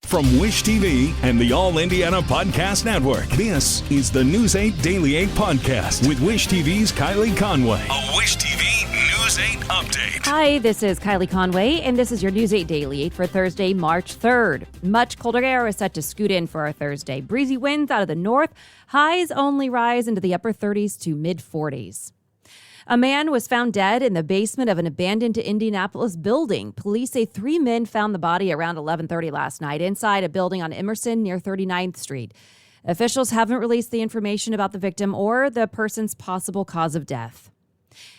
From Wish TV and the All Indiana Podcast Network, this is the News 8 Daily 8 Podcast with Wish TV's Kylie Conway. A Wish TV News 8 update. Hi, this is Kylie Conway, and this is your News 8 Daily 8 for Thursday, March 3rd. Much colder air is set to scoot in for our Thursday. Breezy winds out of the north. Highs only rise into the upper 30s to mid-40s. A man was found dead in the basement of an abandoned Indianapolis building. Police say 3 men found the body around 11:30 last night inside a building on Emerson near 39th Street. Officials haven't released the information about the victim or the person's possible cause of death.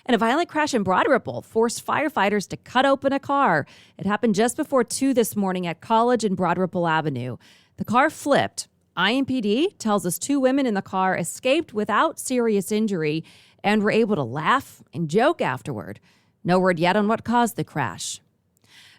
And a violent crash in Broad Ripple forced firefighters to cut open a car. It happened just before 2 this morning at College and Broad Ripple Avenue. The car flipped. IMPD tells us 2 women in the car escaped without serious injury and were able to laugh and joke afterward. No word yet on what caused the crash.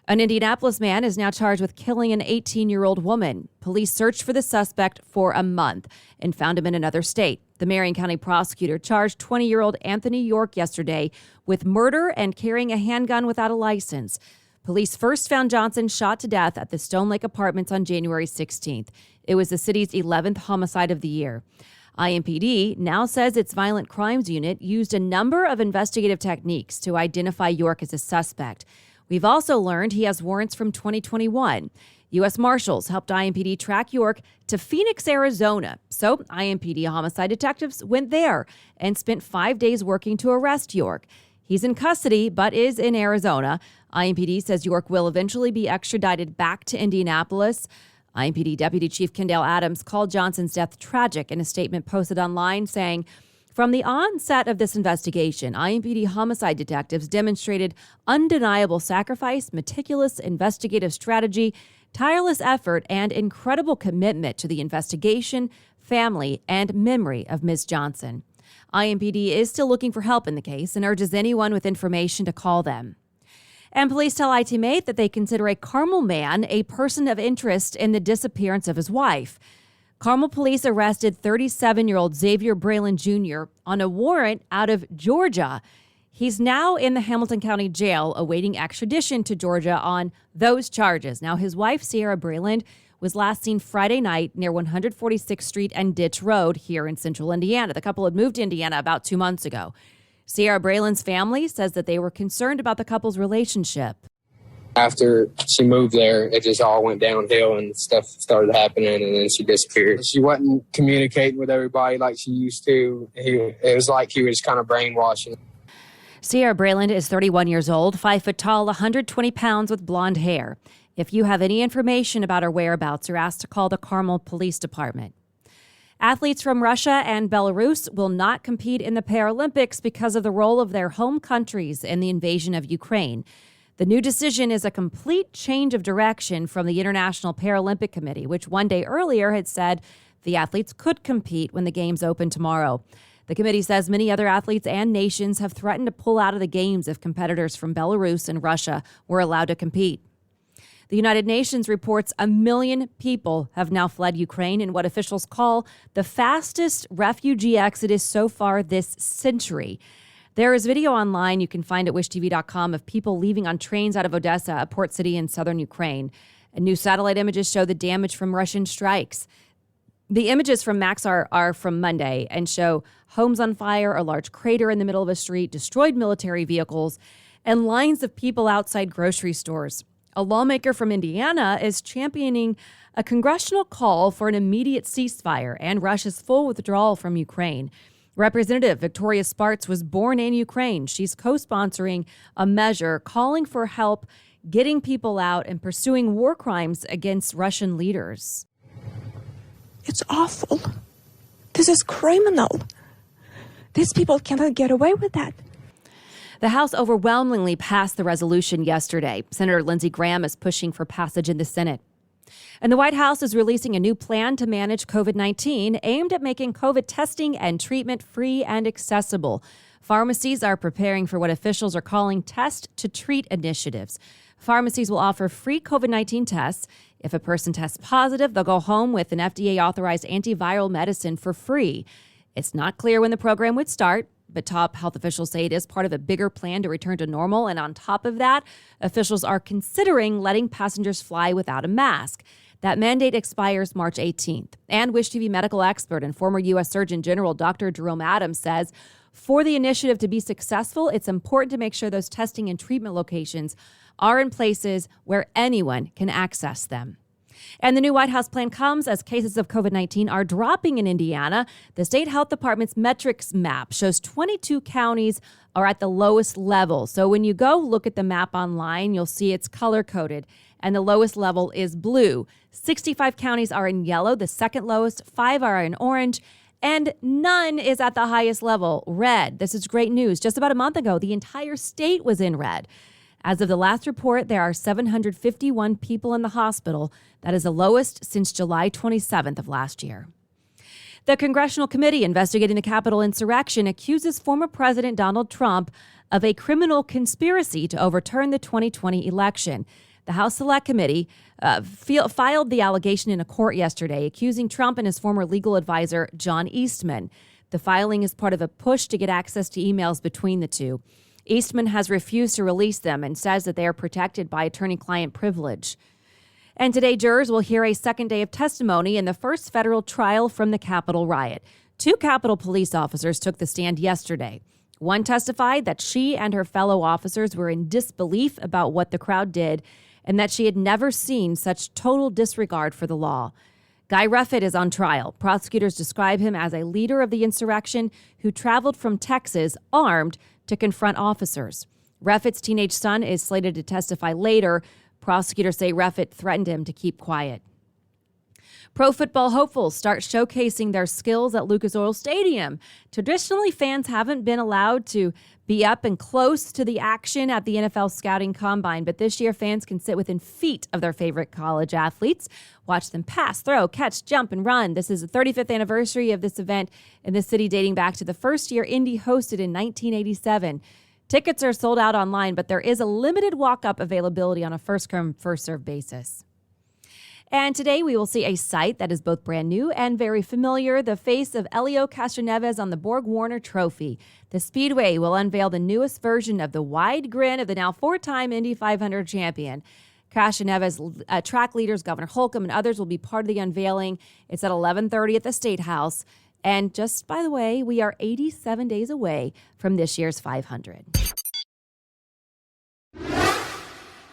An Indianapolis man is now charged with killing an 18-year-old woman. Police searched for the suspect for a month and found him in another state. The Marion County prosecutor charged 20-year-old Anthony York yesterday with murder and carrying a handgun without a license. Police first found Johnson shot to death at the Stone Lake Apartments on January 16th. It was the city's 11th homicide of the year. IMPD now says its violent crimes unit used a number of investigative techniques to identify York as a suspect. We've also learned he has warrants from 2021. U.S. Marshals helped IMPD track York to Phoenix, Arizona. So IMPD homicide detectives went there and spent 5 days working to arrest York. He's in custody, but is in Arizona. IMPD says York will eventually be extradited back to Indianapolis. IMPD Deputy Chief Kendall Adams called Johnson's death tragic in a statement posted online, saying, "From the onset of this investigation, IMPD homicide detectives demonstrated undeniable sacrifice, meticulous investigative strategy, tireless effort, and incredible commitment to the investigation, family, and memory of Ms. Johnson." IMPD is still looking for help in the case and urges anyone with information to call them. And police tell ITMate that they consider a Carmel man a person of interest in the disappearance of his wife. Carmel police arrested 37-year-old Xavier Braylon Jr. on a warrant out of Georgia. He's now in the Hamilton County Jail awaiting extradition to Georgia on those charges. Now, his wife, Sierra Braylon, was last seen Friday night near 146th Street and Ditch Road here in central Indiana. The couple had moved to Indiana about 2 months ago. Sierra Braylon's family says that they were concerned about the couple's relationship. After she moved there, it just all went downhill and stuff started happening, and then she disappeared. She wasn't communicating with everybody like she used to. It was like he was kind of brainwashing. Sierra Braylon is 31 years old, 5 foot tall, 120 pounds with blonde hair. If you have any information about her whereabouts, you're asked to call the Carmel Police Department. Athletes from Russia and Belarus will not compete in the Paralympics because of the role of their home countries in the invasion of Ukraine. The new decision is a complete change of direction from the International Paralympic Committee, which one day earlier had said the athletes could compete when the games open tomorrow. The committee says many other athletes and nations have threatened to pull out of the games if competitors from Belarus and Russia were allowed to compete. The United Nations reports 1 million people have now fled Ukraine in what officials call the fastest refugee exodus so far this century. There is video online you can find at wishtv.com of people leaving on trains out of Odessa, a port city in southern Ukraine. And new satellite images show the damage from Russian strikes. The images from Maxar are from Monday and show homes on fire, a large crater in the middle of a street, destroyed military vehicles, and lines of people outside grocery stores. A lawmaker from Indiana is championing a congressional call for an immediate ceasefire and Russia's full withdrawal from Ukraine. Representative Victoria Spartz was born in Ukraine. She's co-sponsoring a measure calling for help getting people out and pursuing war crimes against Russian leaders. It's awful. This is criminal. These people cannot get away with that. The House overwhelmingly passed the resolution yesterday. Senator Lindsey Graham is pushing for passage in the Senate. And the White House is releasing a new plan to manage COVID-19 aimed at making COVID testing and treatment free and accessible. Pharmacies are preparing for what officials are calling test-to-treat initiatives. Pharmacies will offer free COVID-19 tests. If a person tests positive, they'll go home with an FDA-authorized antiviral medicine for free. It's not clear when the program would start, but top health officials say it is part of a bigger plan to return to normal. And on top of that, officials are considering letting passengers fly without a mask. That mandate expires March 18th. And Wish TV medical expert and former U.S. Surgeon General Dr. Jerome Adams says for the initiative to be successful, it's important to make sure those testing and treatment locations are in places where anyone can access them. And the new White House plan comes as cases of COVID-19 are dropping in Indiana. The state health department's metrics map shows 22 counties are at the lowest level. So when you go look at the map online, you'll see it's color-coded, and the lowest level is blue. 65 counties are in yellow, the second lowest, 5 are in orange, and none is at the highest level, red. This is great news. Just about a month ago, the entire state was in red. As of the last report, there are 751 people in the hospital. That is the lowest since July 27th of last year. The Congressional Committee investigating the Capitol insurrection accuses former President Donald Trump of a criminal conspiracy to overturn the 2020 election. The House Select Committee filed the allegation in a court yesterday, accusing Trump and his former legal advisor, John Eastman. The filing is part of a push to get access to emails between the two. Eastman has refused to release them and says that they are protected by attorney-client privilege. And today, jurors will hear a second day of testimony in the first federal trial from the Capitol riot. 2 Capitol police officers took the stand yesterday. One testified that she and her fellow officers were in disbelief about what the crowd did and that she had never seen such total disregard for the law. Guy Reffitt is on trial. Prosecutors describe him as a leader of the insurrection who traveled from Texas armed to confront officers. Reffitt's teenage son is slated to testify later. Prosecutors say Reffitt threatened him to keep quiet. Pro football hopefuls start showcasing their skills at Lucas Oil Stadium. Traditionally, fans haven't been allowed to be up and close to the action at the NFL Scouting Combine, but this year fans can sit within feet of their favorite college athletes, watch them pass, throw, catch, jump, and run. This is the 35th anniversary of this event in the city, dating back to the first year Indy hosted in 1987. Tickets are sold out online, but there is a limited walk-up availability on a first-come, first-served basis. And today we will see a sight that is both brand new and very familiar, the face of Helio Castroneves on the Borg Warner Trophy. The Speedway will unveil the newest version of the wide grin of the now 4-time Indy 500 champion. Castroneves, track leaders, Governor Holcomb, and others will be part of the unveiling. It's at 11:30 at the State House. And just by the way, we are 87 days away from this year's 500.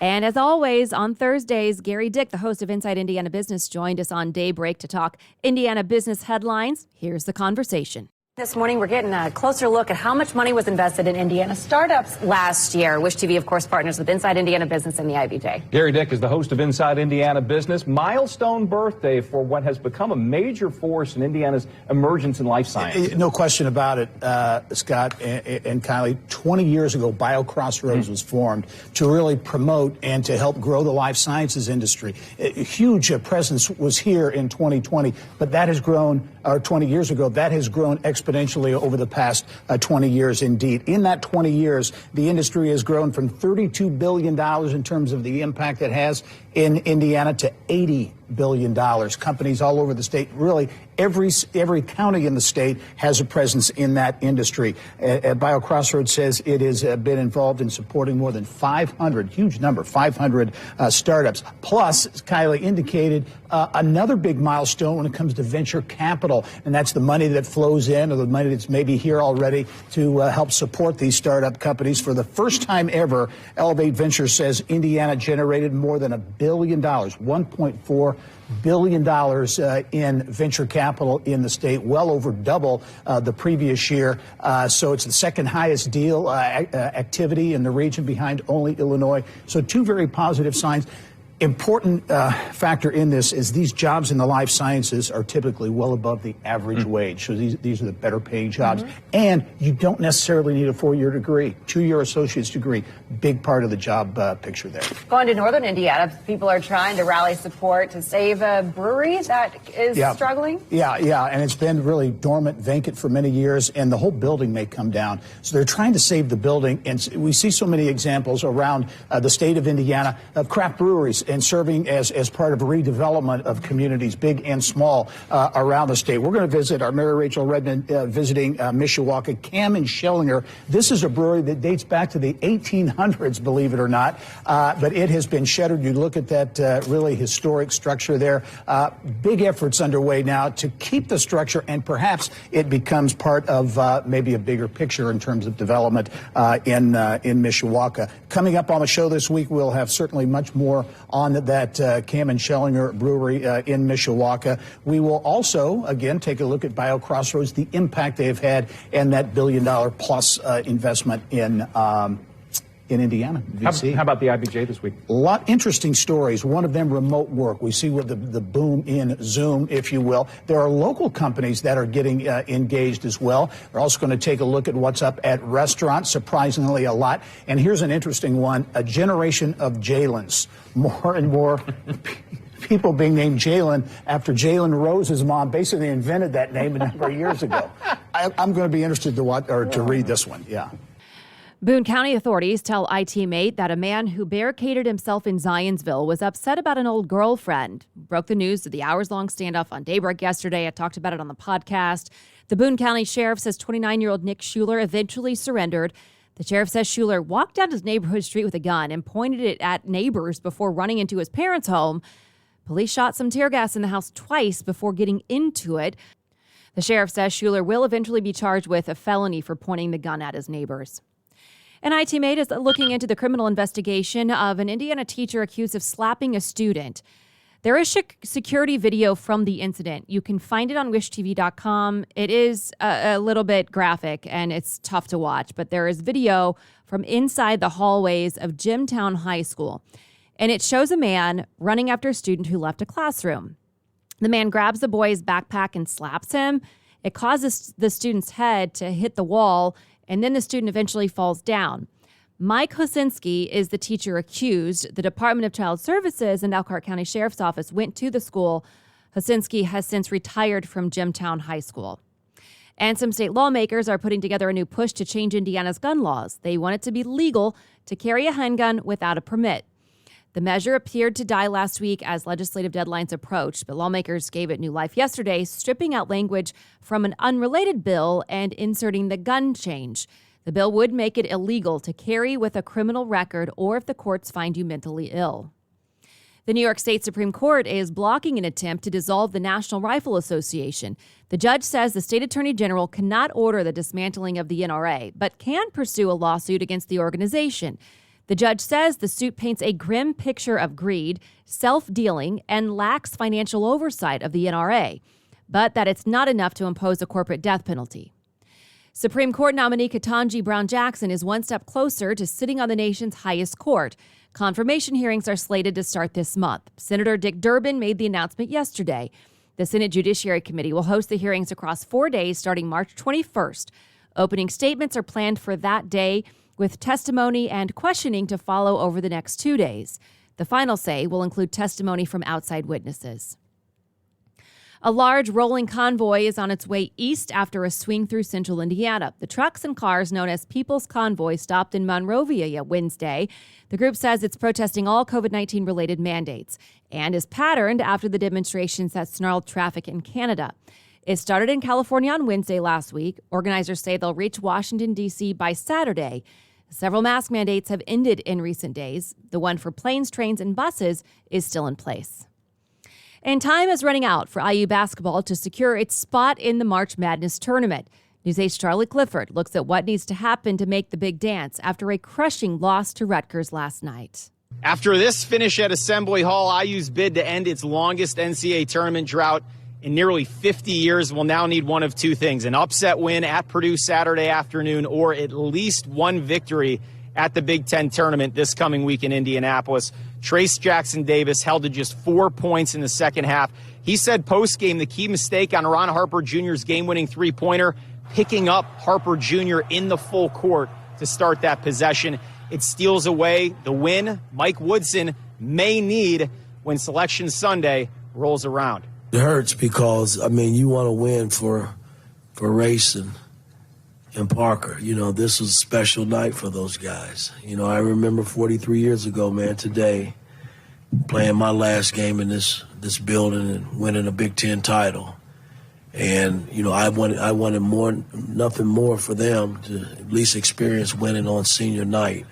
And as always, on Thursdays, Gary Dick, the host of Inside Indiana Business, joined us on Daybreak to talk Indiana business headlines. Here's the conversation. This morning, we're getting a closer look at how much money was invested in Indiana startups last year. Wish TV, of course, partners with Inside Indiana Business and the IBJ. Gary Dick is the host of Inside Indiana Business. Milestone birthday for what has become a major force in Indiana's emergence in life science. No question about it, Scott and Kylie. 20 years ago, BioCrossroads was formed to really promote and to help grow the life sciences industry. A huge presence was here in 2020, but that has grown, or 20 years ago, that has grown exponentially over the past 20 years indeed. In that 20 years, the industry has grown from $32 billion in terms of the impact it has in Indiana to $80 billion. Companies all over the state, really every county in the state has a presence in that industry. BioCrossroads says it has been involved in supporting more than 500, huge number, 500 startups. Plus, as Kylie indicated, another big milestone when it comes to venture capital, and that's the money that flows in, or the money that's maybe here already to help support these startup companies. For the first time ever, Elevate Ventures says Indiana generated more than $1 billion, $1.4 billion in venture capital in the state, well over double the previous year. So it's the second highest deal activity in the region, behind only Illinois. So 2 very positive signs. Important factor in this is these jobs in the life sciences are typically well above the average wage. So these are the better paying jobs. And you don't necessarily need a 4-year degree, 2-year associate's degree. Big part of the job picture there. Going to northern Indiana, people are trying to rally support to save a brewery that is struggling. Yeah. And it's been really dormant, vacant for many years, and the whole building may come down. So they're trying to save the building. And we see so many examples around the state of Indiana of craft breweries and serving as part of redevelopment of communities, big and small, around the state. We're going to visit our Mary Rachel Redmond visiting Mishawaka. Cam and Schellinger. This is a brewery that dates back to the 1800s, believe it or not, but it has been shuttered. You look at that really historic structure there. Big efforts underway now to keep the structure, and perhaps it becomes part of maybe a bigger picture in terms of development in Mishawaka. Coming up on the show this week, we'll have certainly much more on that Cam and Schellinger brewery in Mishawaka. We will also, again, take a look at BioCrossroads, the impact they've had, and that $1 billion plus investment in Indiana, VC. How about the IBJ this week? A lot interesting stories. One of them, remote work. We see what the boom in Zoom, if you will. There are local companies that are getting engaged as well. We're also going to take a look at what's up at restaurants, surprisingly a lot. And here's an interesting one, a generation of Jalens. More and more people being named Jalen after Jalen Rose's mom basically invented that name a number of years ago. I'm going to be interested to watch or to read this one. Yeah. Boone County authorities tell iTeammate that a man who barricaded himself in Zionsville was upset about an old girlfriend. Broke the news of the hours-long standoff on Daybreak yesterday. I talked about it on the podcast. The Boone County Sheriff says 29-year-old Nick Schuler eventually surrendered. The sheriff says Schuler walked down his neighborhood street with a gun and pointed it at neighbors before running into his parents' home. Police shot some tear gas in the house twice before getting into it. The sheriff says Schuler will eventually be charged with a felony for pointing the gun at his neighbors. And iTeammate is looking into the criminal investigation of an Indiana teacher accused of slapping a student. There is security video from the incident. You can find it on wishtv.com. It is a little bit graphic and it's tough to watch, but there is video from inside the hallways of Jimtown High School. And it shows a man running after a student who left a classroom. The man grabs the boy's backpack and slaps him. It causes the student's head to hit the wall, and then the student eventually falls down. Mike Hosinski is the teacher accused. The Department of Child Services and Elkhart County Sheriff's Office went to the school. Hosinski has since retired from Jimtown High School. And some state lawmakers are putting together a new push to change Indiana's gun laws. They want it to be legal to carry a handgun without a permit. The measure appeared to die last week as legislative deadlines approached, but lawmakers gave it new life yesterday, stripping out language from an unrelated bill and inserting the gun change. The bill would make it illegal to carry with a criminal record or if the courts find you mentally ill. The New York State Supreme Court is blocking an attempt to dissolve the National Rifle Association. The judge says the state attorney general cannot order the dismantling of the NRA, but can pursue a lawsuit against the organization. The judge says the suit paints a grim picture of greed, self-dealing, and lax financial oversight of the NRA, but that it's not enough to impose a corporate death penalty. Supreme Court nominee Ketanji Brown Jackson is one step closer to sitting on the nation's highest court. Confirmation hearings are slated to start this month. Senator Dick Durbin made the announcement yesterday. The Senate Judiciary Committee will host the hearings across 4 days starting March 21st. Opening statements are planned for that day, with testimony and questioning to follow over the next 2 days. The final say will include testimony from outside witnesses. A large rolling convoy is on its way east after a swing through central Indiana. The trucks and cars known as People's Convoy stopped in Monrovia Wednesday. The group says it's protesting all COVID-19 related mandates and is patterned after the demonstrations that snarled traffic in Canada. It started in California on Wednesday last week. Organizers say they'll reach Washington, D.C. by Saturday. Several mask mandates have ended in recent days. The one for planes, trains, and buses is still in place. And time is running out for IU basketball to secure its spot in the March Madness tournament. News 8's Charlie Clifford looks at what needs to happen to make the big dance after a crushing loss to Rutgers last night. After this finish at Assembly Hall, IU's bid to end its longest NCAA tournament drought in nearly 50 years will now need one of two things: an upset win at Purdue Saturday afternoon, or at least one victory at the Big Ten tournament this coming week in Indianapolis. Trace Jackson Davis held to just 4 points in the second half. He said post-game the key mistake on Ron Harper Jr.'s game-winning three-pointer, picking up Harper Jr. in the full court to start that possession. It steals away the win Mike Woodson may need when Selection Sunday rolls around. It hurts because, you want to win for Race and Parker. This was a special night for those guys. I remember 43 years ago, man, today, playing my last game in this building and winning a Big Ten title. And, I wanted nothing more for them to at least experience winning on senior night.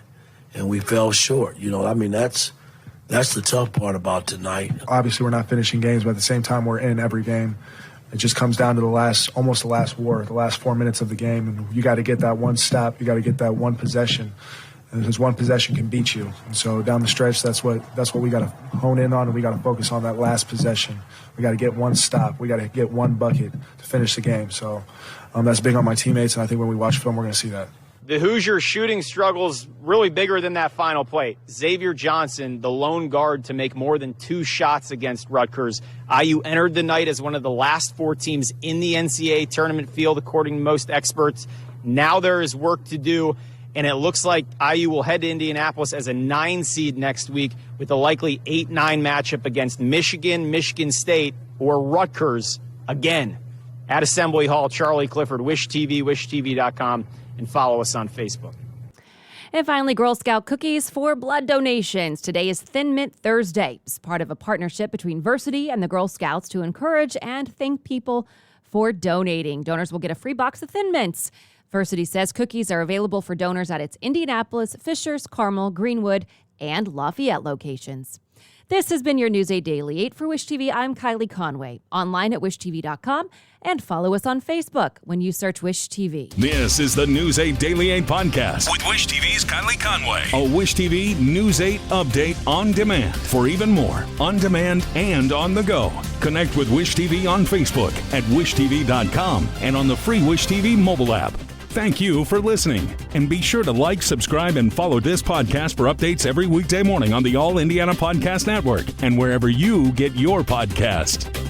And we fell short. That's the tough part about tonight. Obviously, we're not finishing games, but at the same time, we're in every game. It just comes down to the last 4 minutes of the game, and you got to get that one stop. You got to get that one possession, and because one possession can beat you. And so down the stretch, that's what we got to hone in on, and we got to focus on that last possession. We got to get one stop. We got to get one bucket to finish the game. So that's big on my teammates, and I think when we watch film, we're going to see that. The Hoosier shooting struggles really bigger than that final play. Xavier Johnson, the lone guard to make more than 2 shots against Rutgers. IU entered the night as one of the last 4 teams in the NCAA tournament field, according to most experts. Now there is work to do, and it looks like IU will head to Indianapolis as a 9 seed next week with a likely 8-9 matchup against Michigan, Michigan State, or Rutgers again. At Assembly Hall, Charlie Clifford, Wish TV, wishtv.com. And follow us on Facebook. And finally, Girl Scout cookies for blood donations. Today is Thin Mint Thursday. It's part of a partnership between Versity and the Girl Scouts to encourage and thank people for donating. Donors will get a free box of Thin Mints. Versity says cookies are available for donors at its Indianapolis, Fishers, Carmel, Greenwood, and Lafayette locations. This has been your News 8 Daily 8 for Wish TV. I'm Kylie Conway. Online at wishtv.com and follow us on Facebook when you search Wish TV. This is the News 8 Daily 8 podcast with Wish TV's Kylie Conway. A Wish TV News 8 update on demand. For even more, on demand and on the go. Connect with Wish TV on Facebook at wishtv.com and on the free Wish TV mobile app. Thank you for listening. And be sure to like, subscribe, and follow this podcast for updates every weekday morning on the All Indiana Podcast Network and wherever you get your podcast.